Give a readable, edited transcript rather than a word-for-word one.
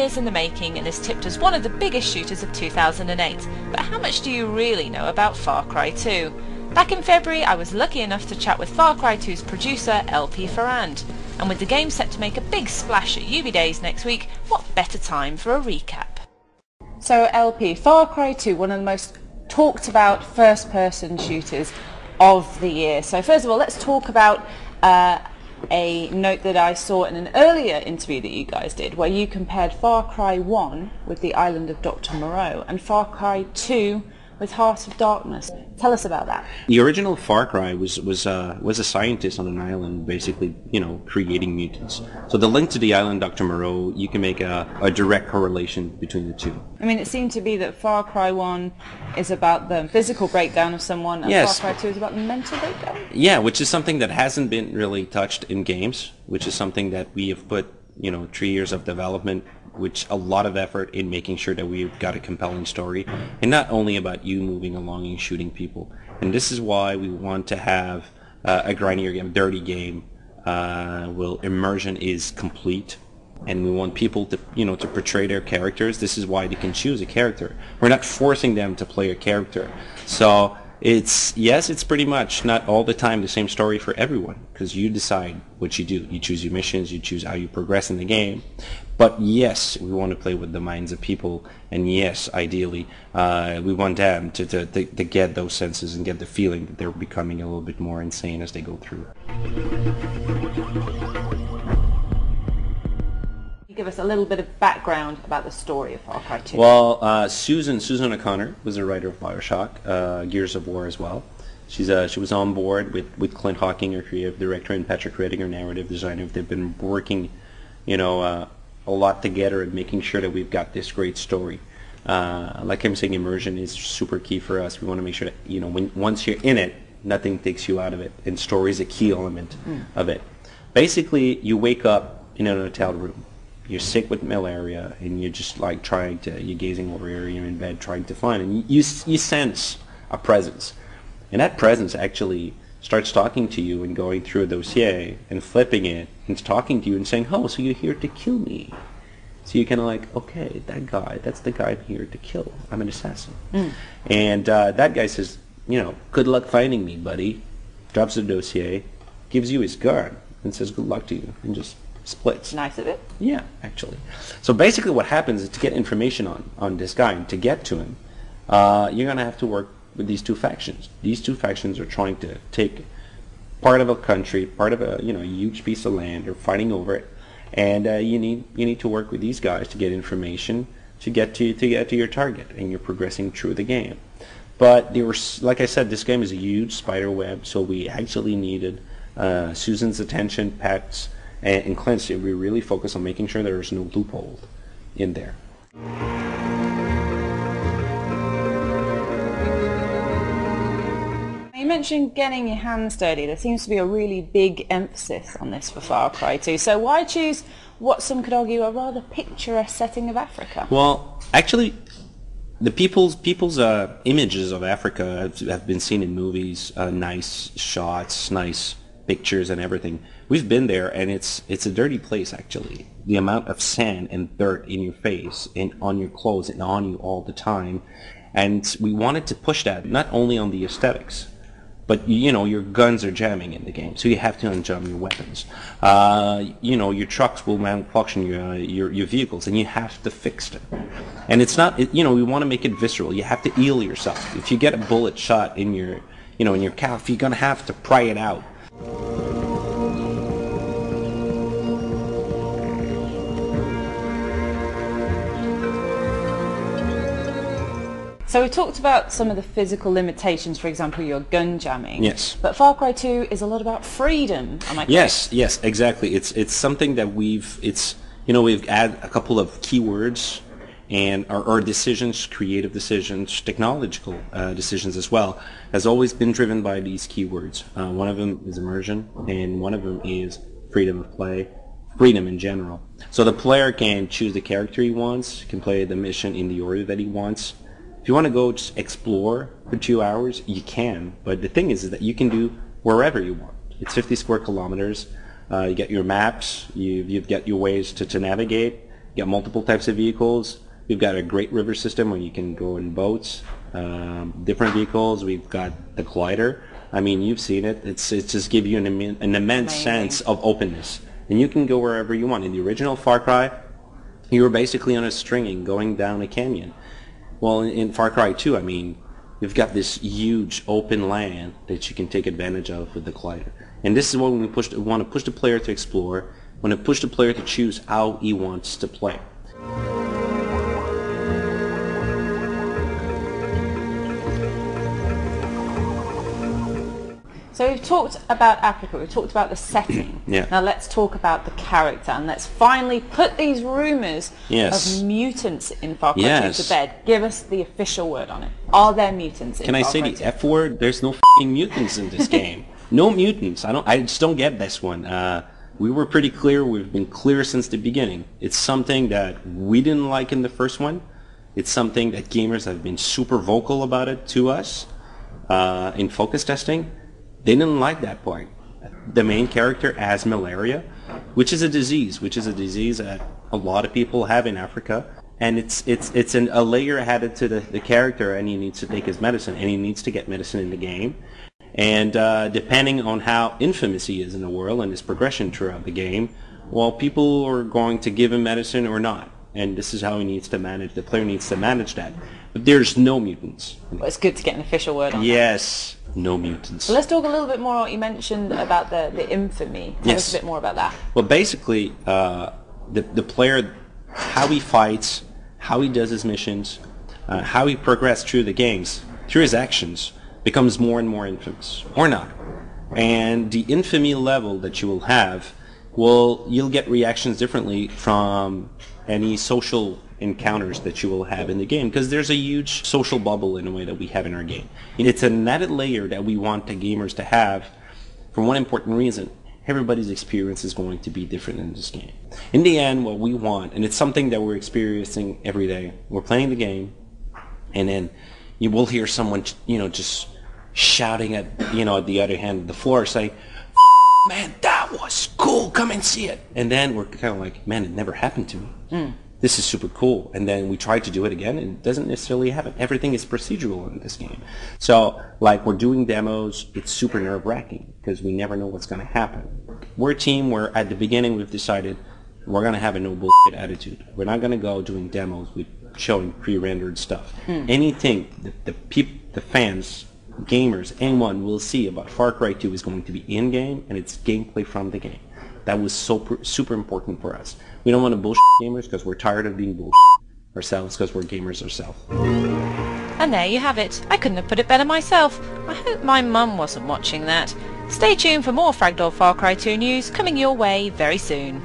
years in the making and is tipped as one of the biggest shooters of 2008. But how much do you really know about Far Cry 2? Back in February, I was lucky enough to chat with Far Cry 2's producer, LP Farrand. And with the game set to make a big splash at UB Days next week, what better time for a recap? So LP, Far Cry 2, one of the most talked about first-person shooters of the year. So first of all, let's talk about a note that I saw in an earlier interview that you guys did, where you compared Far Cry 1 with the island of Dr. Moreau and Far Cry 2 with Heart of Darkness. Tell us about that. The original Far Cry was a scientist on an island, basically, creating mutants. So the link to the island Dr. Moreau, you can make a direct correlation between the two. I mean, it seemed to be that Far Cry 1 is about the physical breakdown of someone, and yes. Far Cry 2 is about the mental breakdown? Yeah, which is something that hasn't been really touched in games, which is something that we have put, 3 years of development, which a lot of effort in making sure that we've got a compelling story, and not only about you moving along and shooting people. And this is why we want to have a grindier game, dirty game, where immersion is complete, and we want people to, to portray their characters. This is why they can choose a character. We're not forcing them to play a character. So it's pretty much not all the time the same story for everyone, because you decide what you do. You choose your missions, you choose how you progress in the game. But yes, we want to play with the minds of people, and yes, ideally, we want them to get those senses and get the feeling that they're becoming a little bit more insane as they go through. Give us a little bit of background about the story of Far Cry 2. Well, Susan O'Connor was a writer of BioShock, Gears of War as well. She was on board with Clint Hawking, our creative director, and Patrick Redding, our narrative designer. They've been working, a lot together and making sure that we've got this great story. Like I'm saying, immersion is super key for us. We want to make sure that, once you're in it, nothing takes you out of it, and story is a key element of it. Basically, you wake up in an hotel room. You're sick with malaria, and you're just like you're gazing over here, you're in bed trying to find, and you sense a presence. And that presence actually starts talking to you and going through a dossier and flipping it and talking to you and saying, oh, so you're here to kill me. So you're kind of like, okay, that's the guy I'm here to kill. I'm an assassin. And that guy says, good luck finding me, buddy. Drops the dossier, gives you his gun, and says, good luck to you, and just splits. Nice of it. Yeah, actually. So basically what happens is, to get information on this guy and to get to him, you're going to have to work with these two factions. These two factions are trying to take part of a country, part of a huge piece of land. They're fighting over it, and you need to work with these guys to get information to get to your target, and you're progressing through the game. But like I said, this game is a huge spider web, so we actually needed Susan's attention, Pat's, and Clint's. We really focus on making sure there's no loophole in there. You mentioned getting your hands dirty. There seems to be a really big emphasis on this for Far Cry 2. So why choose what some could argue a rather picturesque setting of Africa? Well, actually, the people's images of Africa have been seen in movies, nice shots, nice pictures and everything. We've been there, and it's a dirty place, actually. The amount of sand and dirt in your face and on your clothes and on you all the time. And we wanted to push that, not only on the aesthetics, but your guns are jamming in the game, so you have to unjam your weapons. Your trucks will malfunction your vehicles, and you have to fix them. And it's not, we want to make it visceral. You have to heal yourself. If you get a bullet shot in your calf, you're gonna have to pry it out. So we talked about some of the physical limitations, for example, your gun jamming. Yes. But Far Cry 2 is a lot about freedom, am I correct? Yes, exactly. It's something that we've added a couple of keywords, and our decisions, creative decisions, technological decisions as well, has always been driven by these keywords. One of them is immersion, and one of them is freedom of play, freedom in general. So the player can choose the character he wants, can play the mission in the order that he wants. If you want to go just explore for 2 hours, you can. But the thing is that you can do wherever you want. It's 50 square kilometers. You get your maps. You've got your ways to navigate. You got multiple types of vehicles. We've got a great river system where you can go in boats, different vehicles. We've got the glider. I mean, you've seen it. It's just give you an immense sense of openness. And you can go wherever you want. In the original Far Cry, you were basically on a string going down a canyon. Well, in Far Cry 2, I mean, you've got this huge open land that you can take advantage of with the glider. And this is what we want to push the player to explore. We want to push the player to choose how he wants to play. So we've talked about Africa, we've talked about the setting. Yeah. Now let's talk about the character, and let's finally put these rumours Yes. of mutants in Far Cry 2 Yes. to bed. Give us the official word on it. Are there mutants in Can I Far say Cry the 2? F word? There's no f***ing mutants in this game. No mutants. I just don't get this one. We were pretty clear. We've been clear since the beginning. It's something that we didn't like in the first one. It's something that gamers have been super vocal about it to us in focus testing. They didn't like that part. The main character has malaria, which is a disease that a lot of people have in Africa. And it's a layer added to the character, and he needs to take his medicine, and he needs to get medicine in the game. And depending on how infamous he is in the world and his progression throughout the game, well, people are going to give him medicine or not. And this is how he needs to manage, the player needs to manage that. But there's no mutants. Well, it's good to get an official word on that. Yes, no mutants. So let's talk a little bit more. You mentioned about the infamy. Tell us a bit more about that. Well, basically, the player, how he fights, how he does his missions, how he progresses through the games, through his actions, becomes more and more infamous, or not. And the infamy level that you will have, well, you'll get reactions differently from any social encounters that you will have in the game, because there's a huge social bubble in a way that we have in our game. And it's an added layer that we want the gamers to have for one important reason. Everybody's experience is going to be different in this game. In the end, what we want, and it's something that we're experiencing every day, we're playing the game, and then you will hear someone, just shouting at, at the other hand of the floor, saying, "Man, that was cool, come and see it." And then we're kind of like, man, it never happened to me. This is super cool. And then we try to do it again, and it doesn't necessarily happen. Everything is procedural in this game. So, like, we're doing demos, it's super nerve-wracking, because we never know what's going to happen. We're a team where, at the beginning, we've decided we're going to have a no bullshit attitude. We're not going to go doing demos with showing pre-rendered stuff. Anything that the fans, gamers, anyone will see about Far Cry 2 is going to be in-game, and it's gameplay from the game. That was super important for us. We don't want to bullshit gamers because we're tired of being bullshit ourselves, because we're gamers ourselves. And there you have it. I couldn't have put it better myself. I hope my mum wasn't watching that. Stay tuned for more Frag Far Cry 2 news coming your way very soon.